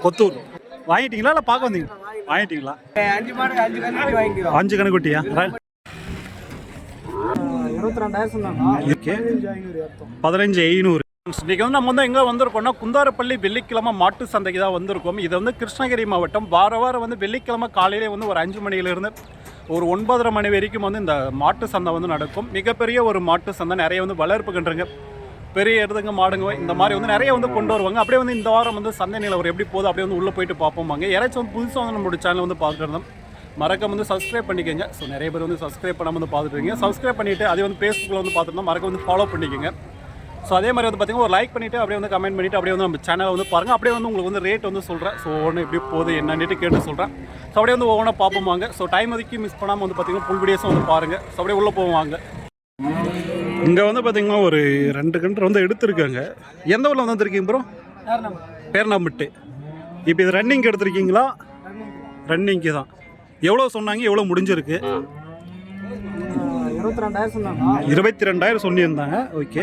கொத்தூர் வாங்கிட்டீங்களா இல்லை பார்க்க வந்தீங்க? வாங்கிட்டீங்களா? 5 கணக்குட்டியா? 15,500. இன்னைக்கு வந்து நம்ம வந்து எங்கே வந்திருக்கோம்னா குந்தாரப்பள்ளி வெள்ளிக்கிழமை மாட்டு சந்தைக்கு தான் வந்திருக்கோம். இது வந்து கிருஷ்ணகிரி மாவட்டம். வாரம் வந்து வெள்ளிக்கிழமை காலையிலே வந்து ஒரு 5 மணியிலிருந்து ஒரு 9:30 மணி வரைக்கும் வந்து இந்த மாட்டு சந்தை வந்து நடக்கும். மிகப்பெரிய ஒரு மாட்டு சந்தை. நிறைய வந்து வளர்ப்பு கன்றுங்க, பெரிய இடத்துங்க, மாடுங்க, இந்த மாதிரி வந்து நிறைய வந்து கொண்டு வருவாங்க. அப்படியே வந்து இந்த வாரம் வந்து சந்தை நிலவரம் எப்படி போகுது அப்படியே வந்து உள்ளே போயிட்டு பார்ப்போம். யாராச்சும் வந்து புதுசாக வந்து நம்மளோட சேனல் வந்து பார்க்குறதும் மறக்காம வந்து சப்ஸ்கிரைப் பண்ணிக்கோங்க. ஸோ நிறைய பேர் வந்து சப்ஸ்கிரைப் பண்ணாமல் வந்து பார்த்துருக்கீங்க. சப்ஸ்கிரைப் பண்ணிவிட்டு அதே வந்து ஃபேஸ்புக்கில் வந்து பார்த்துருந்தோம், மறக்க வந்து ஃபாலோ பண்ணிக்கோங்க. ஸோ அதே மாதிரி வந்து பார்த்திங்கன்னா ஒரு லைக் பண்ணிவிட்டு அப்படியே வந்து கமெண்ட் பண்ணிவிட்டு அப்படியே வந்து நம்ம சேனலை வந்து பாருங்கள். அப்படியே வந்து உங்களுக்கு வந்து ரேட் வந்து சொல்கிறேன். ஸோ ஒவ்வொன்று எப்படி போகுது என்னன்னுட்டு கேட்டு சொல்கிறேன். ஸோ அப்படியே வந்து ஒவ்வொன்றா பார்ப்போமாங்க. ஸோ டைம் ஒதுக்கி மிஸ் பண்ணாமல் வந்து பார்த்திங்கன்னா ஃபுல் வீடியோஸும் வந்து பாருங்கள். ஸோ அப்படியே உள்ளே போவாங்க. இங்கே வந்து பார்த்திங்கன்னா ஒரு 2 கன்று வந்து எடுத்திருக்காங்க. எந்த ஊரில் வந்து வந்துருக்கீங்க ப்ரோ? பேர்னாம்பட்டு. இப்போ இது ரன்னிங் எடுத்திருக்கீங்களா? ரன்னிங்க்கு தான். எவ்வளோ சொன்னாங்க, எவ்வளோ முடிஞ்சிருக்கு? 22,000 சொல்லியிருந்தாங்க. ஓகே,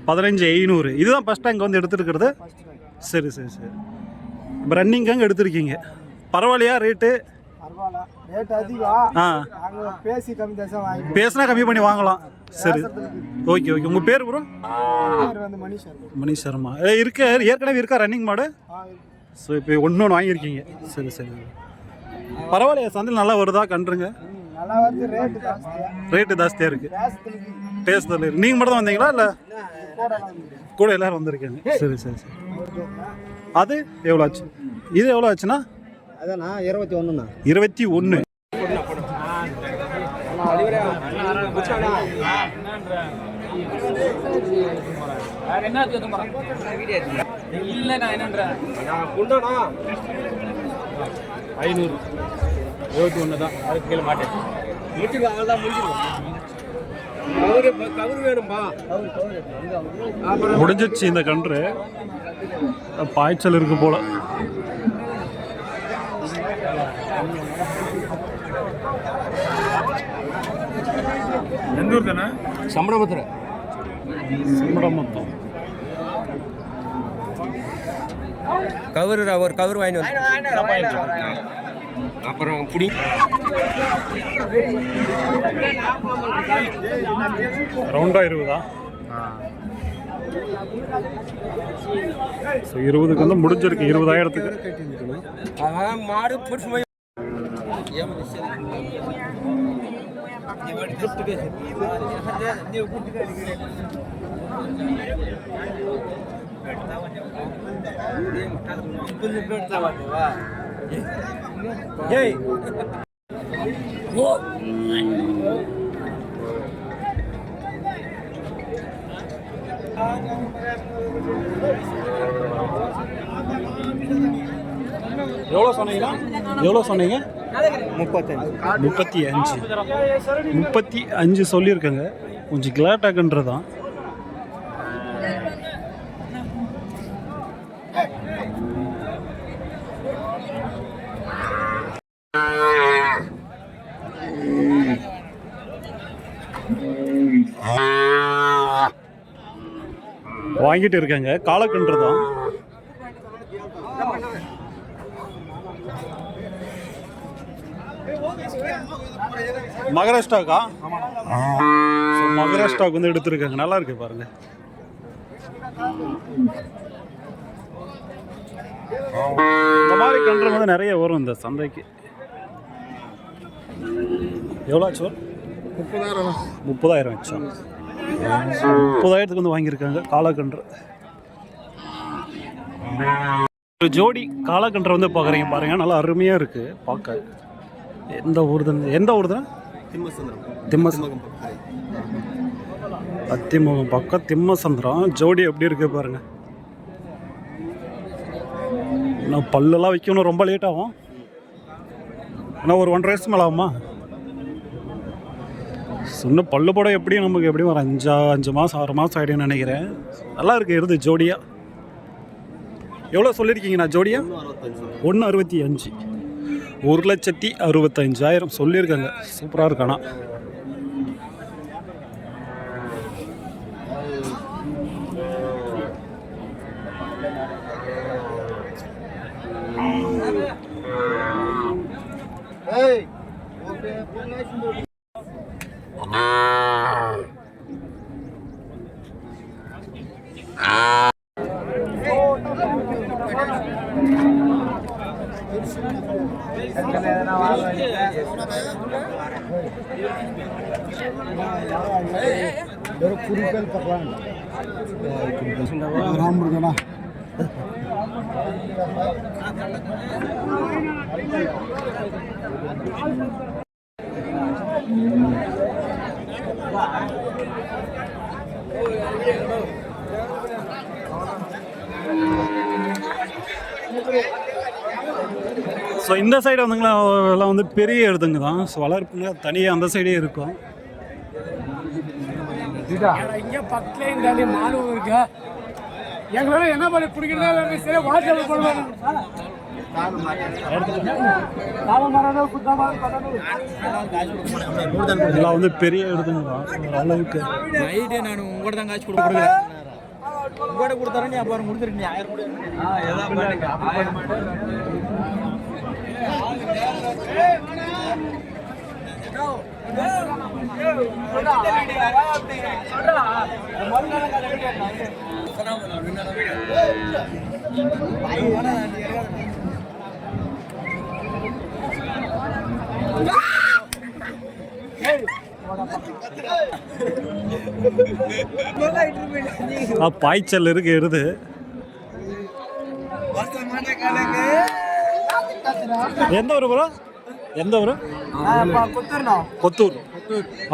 15,500. இதுதான் ஃபஸ்ட் டைம் வந்து எடுத்துருக்கிறது. சரி சரி சரி. இப்போ ரன்னிங் அங்கே எடுத்திருக்கீங்க. பரவாயில்லையா ரேட்டு? பேசினா கம்மி பண்ணி வாங்கலாம். சரி, ஓகே ஓகே. உங்கள் பேர் ப்ரோ? மணி சர்மா. ஏற்கனவே இருக்கா ரன்னிங் மாடு? ஸோ இப்போ ஒன்று வாங்கியிருக்கீங்க. சரி சரி. பரவாயில்லையா, சந்தையில் நல்லா வருதா கன்றுங்க? ரேட்டு ஜாஸ்தியாக இருக்குது. டேஸ்ட் நீங்கள் மட்டும் தான் வந்தீங்களா இல்லை கூட எல்லோரும் வந்திருக்கீங்க? சரி சரி சரி. அது எவ்வளோ ஆச்சு? இது எவ்வளோ ஆச்சுன்னா? அதாண்ணா 21. 21. தான். அதுக்கு கீழே மாட்டேன் முடிஞ்சிச்சு இந்த கன்று. பாய்ச்சல் இருக்கு போல. எந்த ஊர் தானே? சம்படமத்துறை. ஒரு கவர் வாங்கி அப்புறம் புடி ரவுண்டா 20. 20க்கு வந்து முடிஞ்சிருக்கு. 20,000க்கு மாடு புடிச்சு எவ்வளோ சொன்னீங்க? எவ்வளோ சொன்னீங்க? 35 சொல்லியிருக்கேங்க. கொஞ்சம் கிளாட்டாக்குன்றது தான். வாங்கிட்டு இருக்காங்க. காலக்கன்று தான். மகாராஷ்டிராக்கா? மகாராஷ்டிராவுக்கு வந்து எடுத்துருக்காங்க. நல்லா இருக்கு பாருங்க. இந்த மாதிரி கன்று வந்து நிறைய வரும் இந்த சந்தைக்கு. எவ்வளோ ஆச்சு? 30,000 ஆச்சா? 30,000க்கு வந்து வாங்கியிருக்காங்க காலக்கன்று. ஒரு ஜோடி காலக்கன்றை வந்து பார்க்குறீங்க பாருங்க. நல்லா அருமையாக இருக்குது பார்க்க. எந்த ஊர் தான்? அத்திமுகம் பக்கம் திம்மசந்திரம். ஜோடி எப்படி இருக்கு பாருங்க. இன்னும் பல்லெல்லாம் வைக்கணும், ரொம்ப லேட் ஆகும். ஆனால் ஒரு 1.5 வயசு மேலே ஆகுமா? இன்னும் பல்லு போட எப்படியும் நமக்கு எப்படியும் ஒரு 5 மாதம் 6 மாதம் ஆகிடுன்னு நினைக்கிறேன். நல்லா இருக்குது எருது ஜோடியா. எவ்வளோ சொல்லியிருக்கீங்கண்ணா ஜோடியா? 1.65. 1,65,000 சொல்லியிருக்காங்க. சூப்பராக இருக்காண்ணா. कुरुकल पकवान राम मुर्गना ஸோ இந்த சைடு வந்துங்களா எல்லாம் வந்து பெரிய எருதுங்க தான். ஸோ வளர்ப்புங்க தனியாக அந்த சைடே இருக்கும். இங்கே பக்கத்துல இருந்தாலே மாணவம் இருக்கு. எங்களால என்ன பண்ணி பிடிக்கிறதா சரி வாட்ஸ்அப் பண்ணுவாங்க. இதெல்லாம் வந்து பெரிய எருதுங்க தான். அளவுக்கு நைட்டு நான் உங்கள்கிட்ட தான் காசு கொடுக்குறேன். உங்கள்கிட்ட கொடுத்தாரே நீ அப்புறம் கொடுத்துருக்கீங்க 1000. பாய்ச்சல் இருக்கு எருது. எந்த ஊர் ப்ரோ? எந்த ஊர்? கொத்தூர்.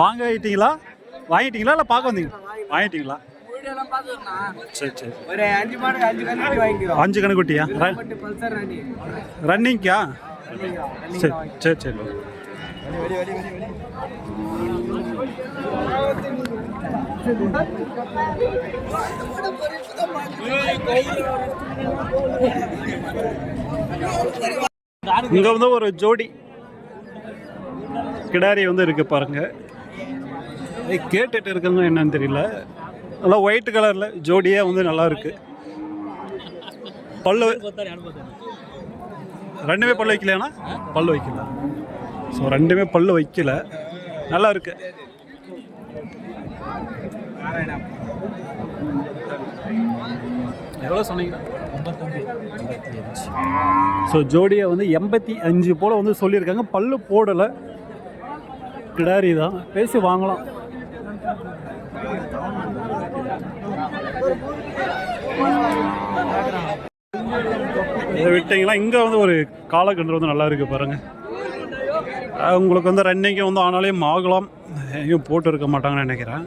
வாங்கிட்டீங்களா இல்லை பார்க்க வந்தீங்க? வாங்கிட்டீங்களா? சரி சரி. ஒரு 5 மாடு 5 கணக்கு வாங்கிக்கிறோம். 5 கணக்குட்டியா? ரன்னிங்கா? சரி சரி சரி. இங்கே வந்து ஒரு ஜோடி கிடாரி வந்து இருக்கு பாருங்க. கேட்டுட்டு இருக்குங்க என்னன்னு தெரியல. நல்லா ஒயிட் கலரில் ஜோடியாக வந்து நல்லா இருக்கு. பல்லு ரெண்டுமே பல்லு வைக்கலையாண்ணா? பல்லு வைக்கல. ஸோ ரெண்டுமே பல்லு வைக்கல. நல்லா இருக்கு. எவ்வளோ சொன்னீங்க? 85. ஸோ ஜோடியை வந்து 85 போல் வந்து சொல்லியிருக்காங்க. பல்லு போடலை, கிடாரி தான். பேசி வாங்கலாம். இதை விட்டீங்களா? இங்கே வந்து ஒரு காலக்கன்று வந்து நல்லா இருக்குது பாருங்கள். உங்களுக்கு வந்து ரன்னிங்கு வந்து ஆனாலையும் ஆகலாம். எங்கேயும் போட்டு இருக்க மாட்டாங்கன்னு நினைக்கிறேன்.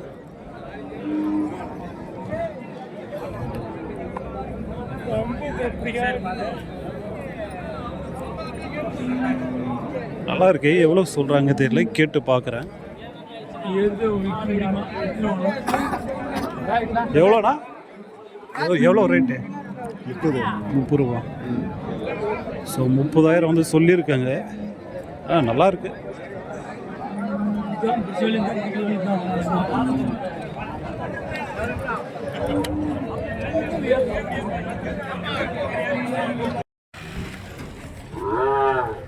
நல்லா இருக்கு. எவ்வளோ சொல்கிறாங்க தெரியல, கேட்டு பார்க்குறேன். எவ்வளோண்ணா? எவ்வளோ ரேட்டு? 30 ரூபா. ஸோ 30,000 வந்து சொல்லியிருக்காங்க. நல்லா இருக்கு.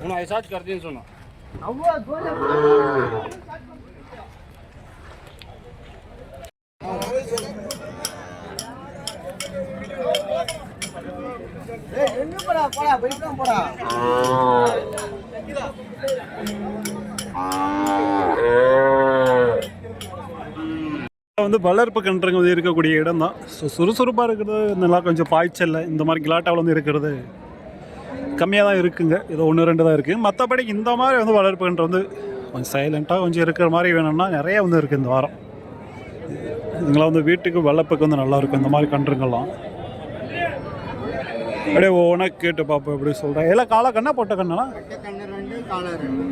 उन्हें एहसास कर दी सुनो வந்து வளர்ப்பு கன்றுங்க வந்து இருக்கக்கூடிய இடம் தான். ஸோ சுறுசுறுப்பாக இருக்கிறது நல்லா கொஞ்சம் பாய்ச்சல் இந்த மாதிரி கிலாட்டாவில் வந்து இருக்கிறது கம்மியாக தான் இருக்குங்க. ஏதோ 1-2 தான் இருக்குது. மற்றபடி இந்த மாதிரி வந்து வளர்ப்பு கன்று வந்து கொஞ்சம் சைலண்ட்டாக கொஞ்சம் இருக்கிற மாதிரி வேணும்னா நிறையா வந்து இருக்குது இந்த வாரம். இதுங்களாம் வந்து வீட்டுக்கு வளர்ப்புக்கு வந்து நல்லாயிருக்கும் இந்த மாதிரி கன்றுங்கள்லாம். அப்படியே ஒவ்வொன்றா கேட்டு பார்ப்போம் எப்படி சொல்கிறேன். எல்லாம் காலை கண்ணா பொட்டை கண்ணா? கண்ணு ரெண்டு காலை ரெண்டு.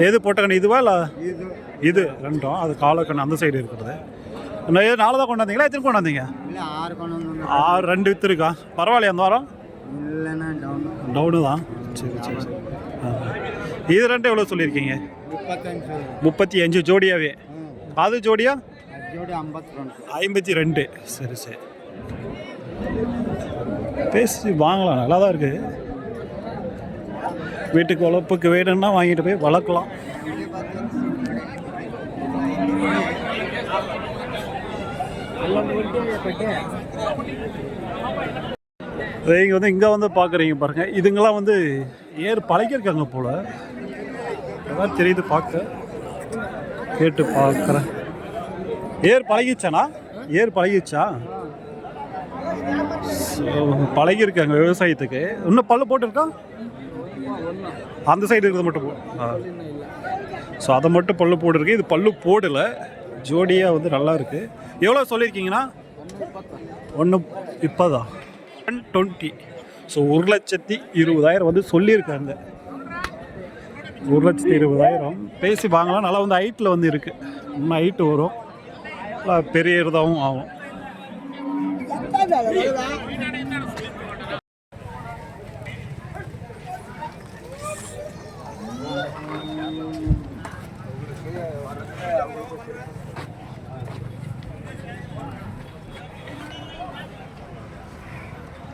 எது பொட்டை கண்ணு இதுவா இல்லை இது இது ரெண்டும்? அது காலை கண்ணு அந்த சைடு இருக்கிறது. ஏது 4 தான் கொண்டாந்தீங்களா? எத்தனை கொண்டாந்தீங்க? இல்லை 6 கொண்டு வந்து 6 2 வித்து இருக்கா? பரவாயில்லையா அந்த வாரம்? இல்லைண்ணா டவுனு தான். சரி சரி சரி. இது ரெண்டு எவ்வளோ சொல்லியிருக்கீங்க? 35 ஜோடியாவே. அது ஜோடியா? ஜோடி 52. சரி சரி, பேசி வாங்கலாம், நல்லா தான் இருக்குது. வீட்டுக்கு வளர்ப்புக்கு வேணும்னா வாங்கிட்டு போய் வளர்க்கலாம். நீங்கள் வந்து இங்கே வந்து பார்க்குறீங்க பாருங்கள், இதுங்கெல்லாம் வந்து ஏர் பழகிருக்காங்க போல், அதான் தெரியுது பார்க்க. கேட்டு பார்க்குறேன். ஏர் பழகிச்சானா? ஏர் பழகிச்சா? பழகிருக்காங்க விவசாயத்துக்கு. இன்னும் பல்லு போட்டுருக்கா? அந்த சைடு இருக்கிறது மட்டும் ஸோ அதை மட்டும் பல்லு போட்டுருக்கு. இது பல்லு போடலை, ஜோடியாக வந்து நல்லா இருக்குது. எவ்வளோ சொல்லியிருக்கீங்கன்னா? 1 இப்போதான் 120. ஸோ 1,20,000 வந்து சொல்லியிருக்காங்க. 1,20,000 பேசி வாங்கலாம். நல்லா வந்து ஹைட்டில் வந்து இருக்குது. இன்னும் ஹைட்டு வரும், பெரிய இதாகவும் ஆகும்.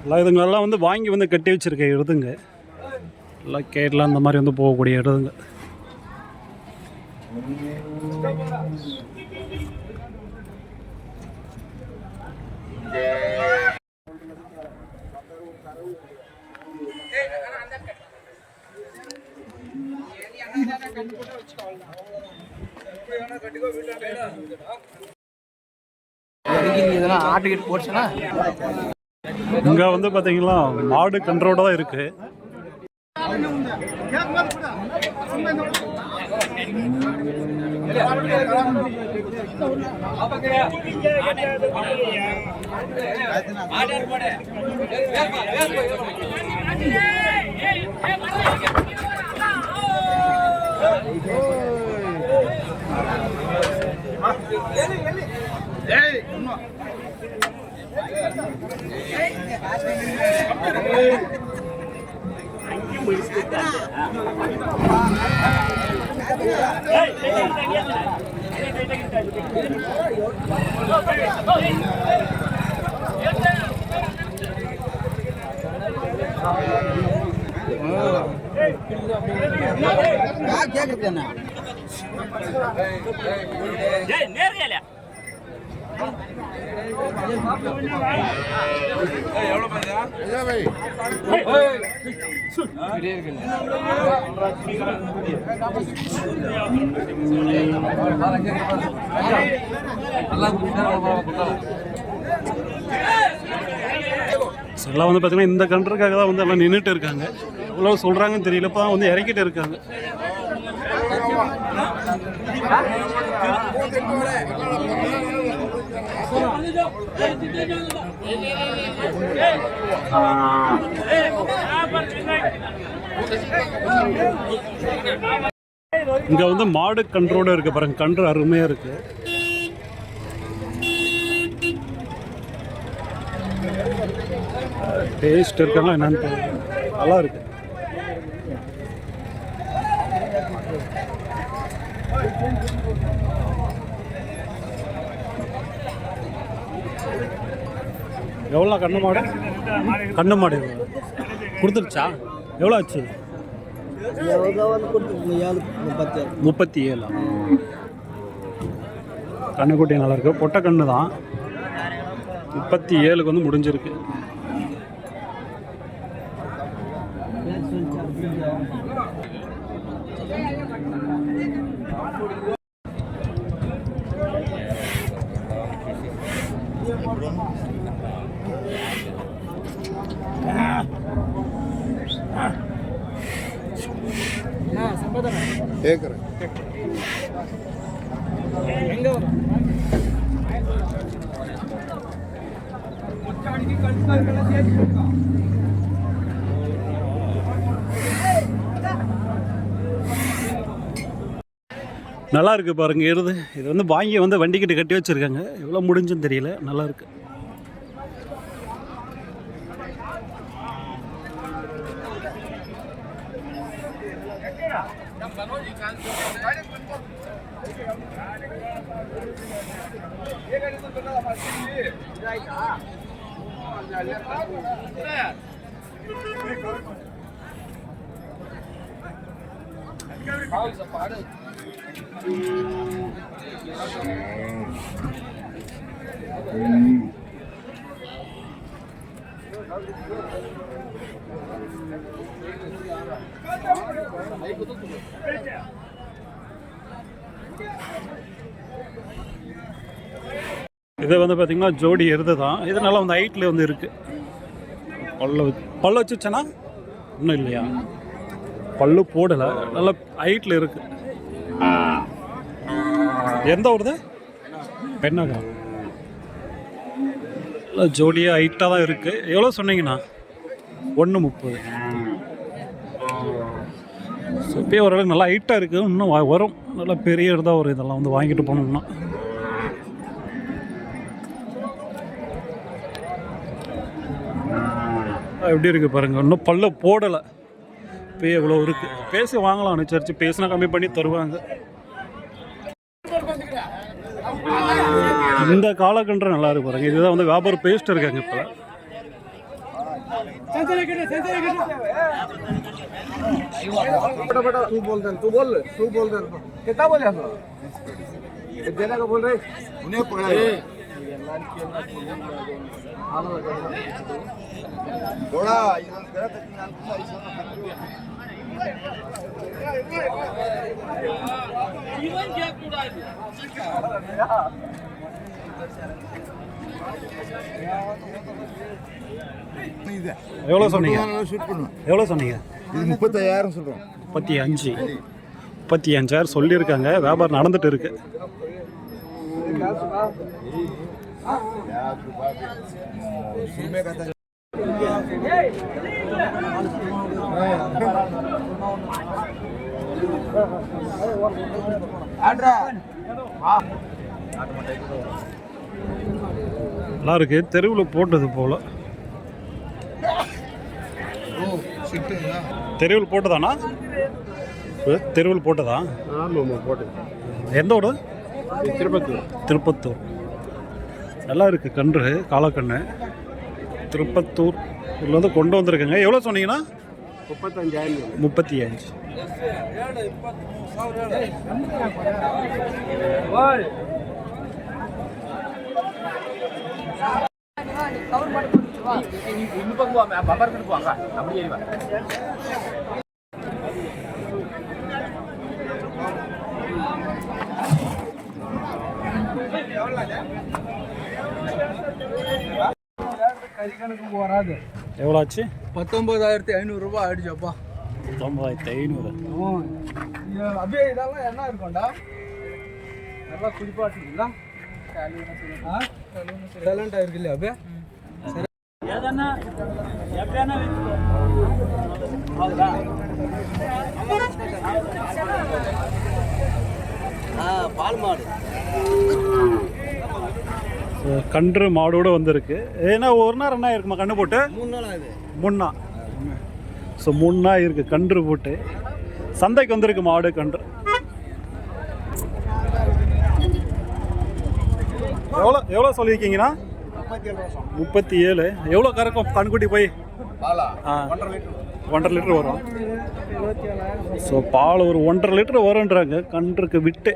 எல்லாம் இதுங்களெல்லாம் வந்து வாங்கி வந்து கட்டி வச்சுருக்க எருதுங்க. எல்லாம் கேரளா அந்த மாதிரி வந்து போகக்கூடிய எருதுங்க. ஆட்டுக்கிட்டு போச்சுன்னா இங்கே வந்து பார்த்தீங்கன்னா மாடு கன்றோட தான் இருக்குது. எல்லாம் வந்து பார்த்தீங்கன்னா இந்த கன்றுக்காக தான் வந்து எல்லாம் நின்றுட்டு இருக்காங்க. எவ்வளோ சொல்கிறாங்கன்னு தெரியல, இப்போ தான் வந்து இறக்கிட்டு இருக்காங்க. இங்கே வந்து மாடு கன்றோடு இருக்குது பாருங்க, கன்று அருமையாக இருக்குது. டேஸ்ட் இருக்காங்களா என்னன்னு தெரியல, நல்லா இருக்கு. எவ்வளோ கண்ணு மாடு? கண்ணு மாடு கொடுத்துருச்சா? எவ்வளோ ஆச்சு? 37. கண்ணுக்குட்டி நல்லா இருக்கு, பொட்டை கண்ணு தான். 37க்கு வந்து முடிஞ்சிருக்கு. நல்லா இருக்குது பாருங்க எருது. இது வந்து வாங்கி வந்து வண்டிக்கிட்ட கட்டி வச்சுருக்காங்க. எவ்வளோ முடிஞ்சுன்னு தெரியல. நல்லா இருக்கு. இது வந்து பார்த்தீங்கன்னா ஜோடி எருது தான். இது நல்லா வந்து ஹைட்டில் வந்து இருக்குது. பல்ல வச்சுச்சேன்னா இன்னும் இல்லையா, பல்லு போடலை, நல்லா ஹைட்டில் இருக்குது. எந்த ஊருது? பெண்ணகா. இல்லை ஜோடியாக ஹைட்டாக தான் இருக்குது. எவ்வளோ சொன்னீங்கண்ணா? 1.30. ஸோ இப்போயே ஓரளவுக்கு நல்லா ஹைட்டாக இருக்குது. இன்னும் வரும். நல்லா பெரிய எருதாக வரும். இதெல்லாம் வந்து வாங்கிட்டு போனோம்னா எப்படி இருக்குது பாருங்கள். இன்னும் பல்ல போடலை. இப்போ எவ்வளோ இருக்குது. பேசி வாங்கலாம் அனுசரித்து. பேசினா கம்மி பண்ணி தருவாங்க. இந்த காலக்கன்று நல்லா இருக்கு பாருங்க. இதுதான் வந்து வியாபாரம் பேஸ்ட் இருக்காங்க இப்போ. எவ்வளோ சொன்னீங்க? எவ்வளோ சொன்னீங்க? இது 35,000 சொல்கிறோம். 35,000 சொல்லியிருக்காங்க. வியாபாரம் நடந்துட்டு இருக்கு. நல்லா இருக்கு. தெருவில் போட்டது போல. தெருவில் போட்டதானா? தெருவில் போட்டதா? எந்த ஊர்? திருப்பத்தூர். நல்லா இருக்குது கன்று, காலக்கன்று. திருப்பத்தூர் இதில் வந்து கொண்டு வந்திருக்கேங்க. எவ்வளோ சொன்னீங்கன்னா? 35. வராது. எவ்வளோ ஆச்சு? 19,500 ரூபாய் ஆயிடுச்சப்பா. 19,500. அப்படியே இதெல்லாம் என்ன இருக்கும்டா? நல்லா குடிப்பாட்டுங்களா? சைலண்ட் ஆயிருக்கு இல்லையா? அப்படியே பால் மாடு கன்று மாடோடு வந்திருக்கு. ஏன்னா ஒரு நாள் 2 நாள் இருக்குமா கன்று போட்டு? 3 நாள் ஆகுது. 3 நாள். ஸோ 3 நாள் இருக்குது கன்று போட்டு. சந்தைக்கு வந்திருக்கு மாடு கன்று. எவ்வளோ சொல்லியிருக்கீங்கண்ணா? 37. எவ்வளோ கறக்கும் கண்குட்டி போய்? 1.5 லிட்டர் வரும். ஸோ பால் ஒரு 1.5 லிட்டர் வரும்ன்றாங்க கன்றுக்கு விட்டு.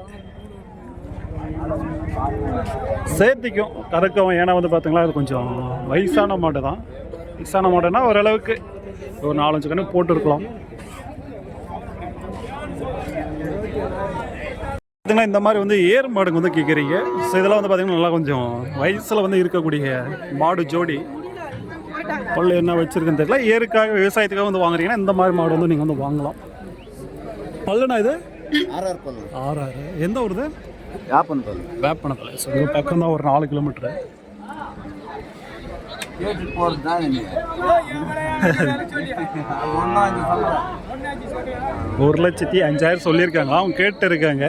சேர்த்திக்கும் கறக்கவும். ஏன்னா வந்து பார்த்தீங்களா அது கொஞ்சம் வயசான மாடு தான். வயசான மாடுனா ஓரளவுக்கு ஒரு 4-5 கன்று போட்டுருக்கலாம். பார்த்தீங்கன்னா இந்த மாதிரி வந்து ஏர் மாடுங்க வந்து கேட்குறீங்க. ஸோ இதெல்லாம் வந்து பார்த்தீங்கன்னா நல்லா கொஞ்சம் வயசில் வந்து இருக்கக்கூடிய மாடு ஜோடி. பல்லு என்ன வச்சுருக்குன்னு தெரியல. ஏருக்காக விவசாயத்துக்காக வந்து வாங்குறீங்கன்னா இந்த மாதிரி மாடு வந்து நீங்கள் வந்து வாங்கலாம். பல்லுண்ணா இது 6. எந்த ஊருது? வேப்பனத்தில். ஸோ இது பக்கம் தான், ஒரு 4 கிலோமீட்டரு. 1,05,000 சொல்லியிருக்காங்க. அவங்க கேட்டு இருக்காங்க.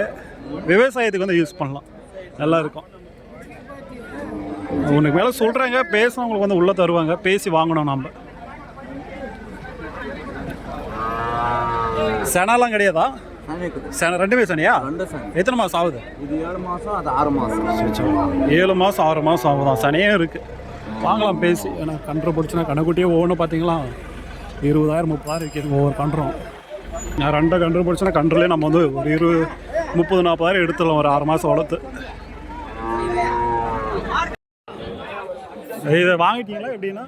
விவசாயத்துக்கு வந்து யூஸ் பண்ணலாம், நல்லா இருக்கும். உனக்கு மேலே சொல்கிறாங்க, பேசுனவங்களுக்கு வந்து உள்ளே தருவாங்க, பேசி வாங்கணும் நம்ம. செனாலாம் கிடையாதா? சென ரெண்டுமே சனியா? எத்தனை மாதம் ஆகுது? இது 7 மாதம், அது 6 மாதம். 7 மாதம் 6 மாதம் ஆகுதான். சனியும் இருக்குது, வாங்கலாம் பேசி. ஏன்னா கன்று பிடிச்சினா கண்ணுக்குட்டியே ஒவ்வொன்று பார்த்தீங்களா 20,000 30,000 விற்கிது ஒவ்வொரு கன்றும். நான் 2 கன்று பிடிச்சினா கன்றுலேயே நம்ம வந்து ஒரு 20 30 40,000 எடுத்துடலாம் ஒரு 6 மாதம் வளர்த்து. இதை வாங்கிட்டீங்களா எப்படின்னா?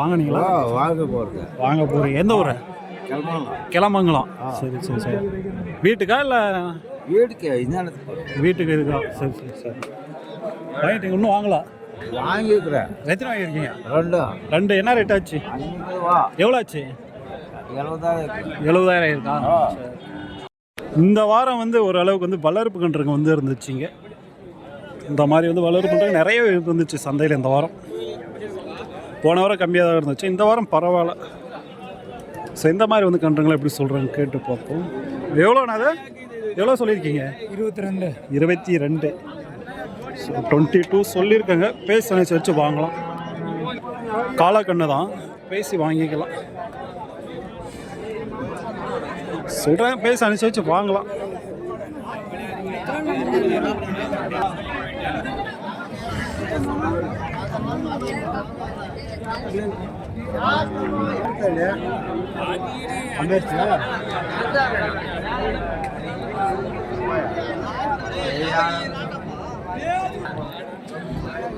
வாங்கினீங்களா? வாங்க போகிறீங்க. எந்த ஊர்? கிளம்பங்களாம். சரி சரி சரி. வீட்டுக்கா இல்லை வீட்டுக்கு இருக்கா? சரி சரி சரி. வாங்கிட்டீங்க? இன்னும் வாங்கலாம்? வாங்கிக்கிறேன். எத்தனை வாங்கியிருக்கீங்க? 2. என்ன ரேட் ஆச்சு? எவ்வளோ ஆச்சு? 70,000 இருக்கா? இந்த வாரம் வந்து ஓரளவுக்கு வந்து வளர்ப்பு கன்றுங்க வந்து இருந்துச்சுங்க. இந்த மாதிரி வந்து வளர்ப்பு கன்றுங்க நிறைய இருந்துச்சு சந்தையில் இந்த வாரம். போன வாரம் கம்மியாக தான் இருந்துச்சு, இந்த வாரம் பரவாயில்ல. ஸோ இந்த மாதிரி வந்து கன்றுங்களை எப்படி சொல்கிறாங்க கேட்டு பார்ப்போம். எவ்வளோண்ணா அது? எவ்வளோ சொல்லியிருக்கீங்க? 22. ஸோ 22 சொல்லியிருக்காங்க. பேசி வச்சு வாங்கலாம். காலக்கண்ணு தான், பேசி வாங்கிக்கலாம். சொல்கிறேன், பேசி அனுசரித்து வாங்கலாம்.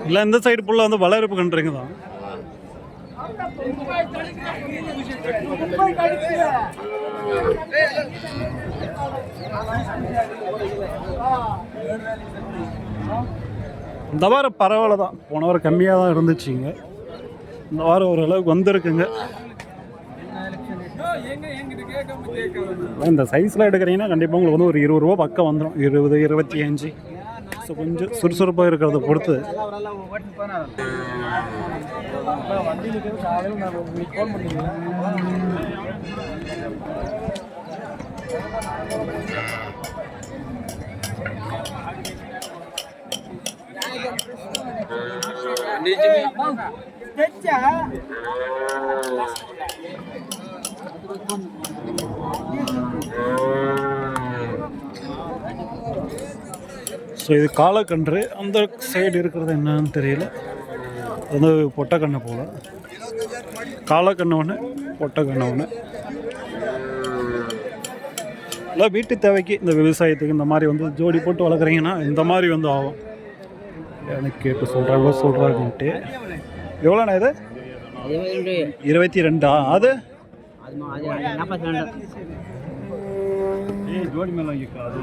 இல்லை, இந்த சைடு ஃபுல்லாக வந்து வளர்ப்பு கன்றுங்க தான். இந்த வாரம் பரவாயில்ல தான், போன வாரம் கம்மியாக தான் இருந்துச்சுங்க. இந்த வாரம் ஓரளவுக்கு வந்திருக்குங்க. இந்த சைஸில் எடுக்கிறீங்கன்னா கண்டிப்பாக உங்களுக்கு வந்து ஒரு 20 ரூபா பக்கம் வந்துடும். 20 25. ஸோ கொஞ்சம் சுறுசுறுப்பாக இருக்கிறத பொறுத்து. ஸோ இது காலக்கன்று. அந்த சைடு இருக்கிறது என்னன்னு தெரியல, அது வந்து பொட்டைக்கண்ணு போல். காலக்கண்ணு ஒன்று, பொட்டைக்கண்ணு ஒன்று. இல்லை வீட்டு தேவைக்கு, இந்த விவசாயத்துக்கு இந்த மாதிரி வந்து ஜோடி போட்டு வளர்க்குறீங்கன்னா இந்த மாதிரி வந்து ஆகும். எனக்கு கேட்டு சொல்கிறாங்கன்ட்டு. எவ்வளோண்ணா இது? 22. அது ஜோடி மேலே வாங்கிக்கா. அது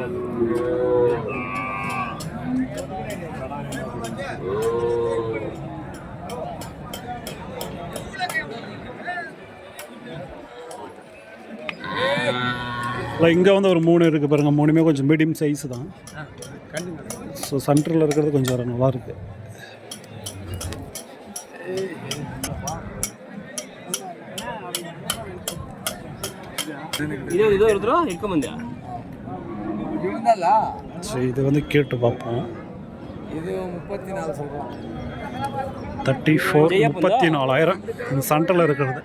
இங்கே வந்து ஒரு 3 இருக்குது பாருங்கள். 3மே கொஞ்சம் மீடியம் சைஸு தான். ஸோ சென்டரில் இருக்கிறது கொஞ்சம் நல்லா இருக்குது. சரி, இது வந்து கேட்டு பார்ப்போம். 34,000 இந்த சென்டரில் இருக்கிறது.